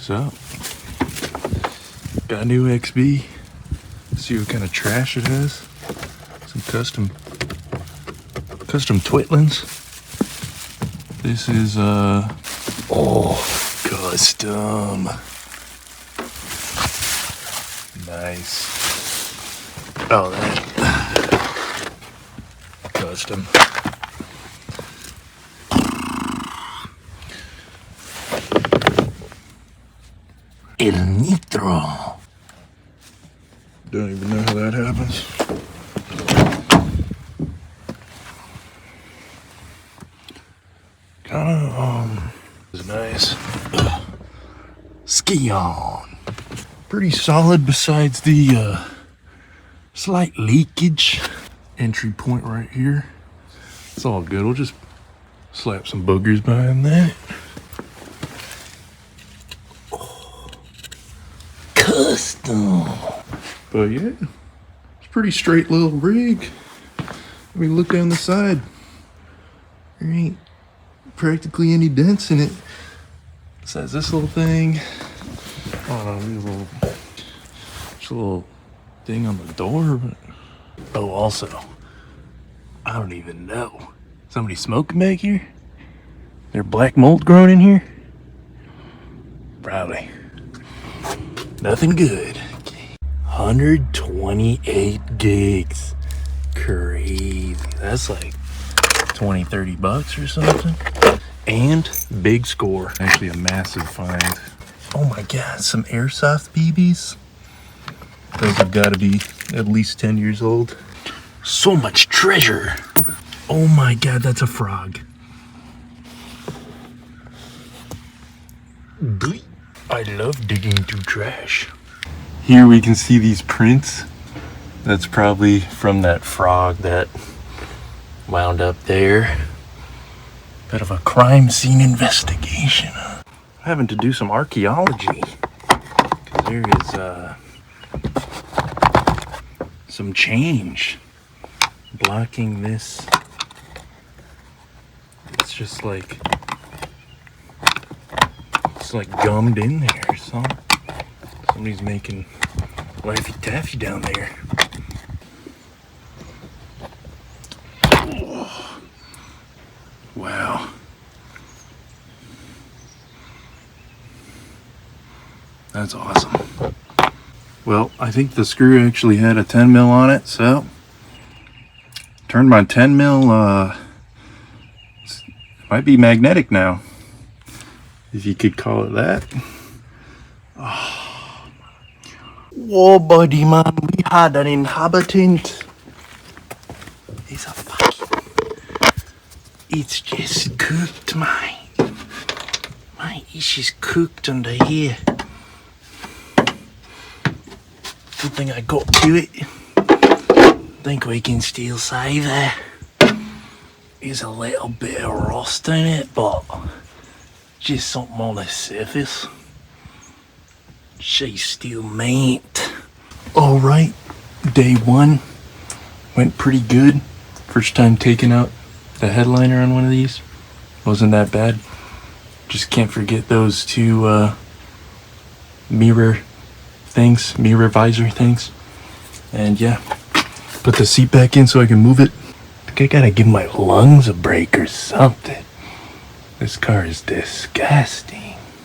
So, got a new XB. See what kind of trash it has. Some custom twitlins. This is custom. Nice. Oh, that custom. El Nitro. Don't even know how that happens. Is nice. Ski on. Pretty solid besides the slight leakage. Entry point right here. It's all good. We'll just slap some boogers behind that. Custom. But yeah, it's a pretty straight little rig. We look down the side. There ain't practically any dents in it. Besides this little thing. Oh, just a little thing on the door. But oh, also, I don't even know. Somebody smoking back here? There black mold growing in here? Probably. Nothing good. 128 gigs. Crazy. That's like 20-30 bucks or something. And big score. Actually a massive find. Oh my god, some airsoft BBs. Those have got to be at least 10 years old. So much treasure. Oh my god, that's a frog. I love digging through trash. Here we can see these prints. That's probably from that frog that wound up there. Bit of a crime scene investigation. Having to do some archaeology. Cause there is some change blocking this. It's just like gummed in there or something. Somebody's making Laffy Taffy down there. Oh. Wow. That's awesome. Well, I think the screw actually had a 10 mil on it, so turned my 10 mil, might be magnetic now, if you could call it that. Oh. Whoa, buddy, man, we had an inhabitant. It's a fucking... It's just cooked, mate. Mate, it's just cooked under here. Good thing I got to it. Think we can still say there. There's a little bit of rust in it, but just something on the surface. She's still mint. Alright, day one went pretty good. First time taking out the headliner on one of these. Wasn't that bad. Just can't forget those two mirror visor things. And yeah, put the seat back in so I can move it. I think I gotta give my lungs a break or something. This car is disgusting.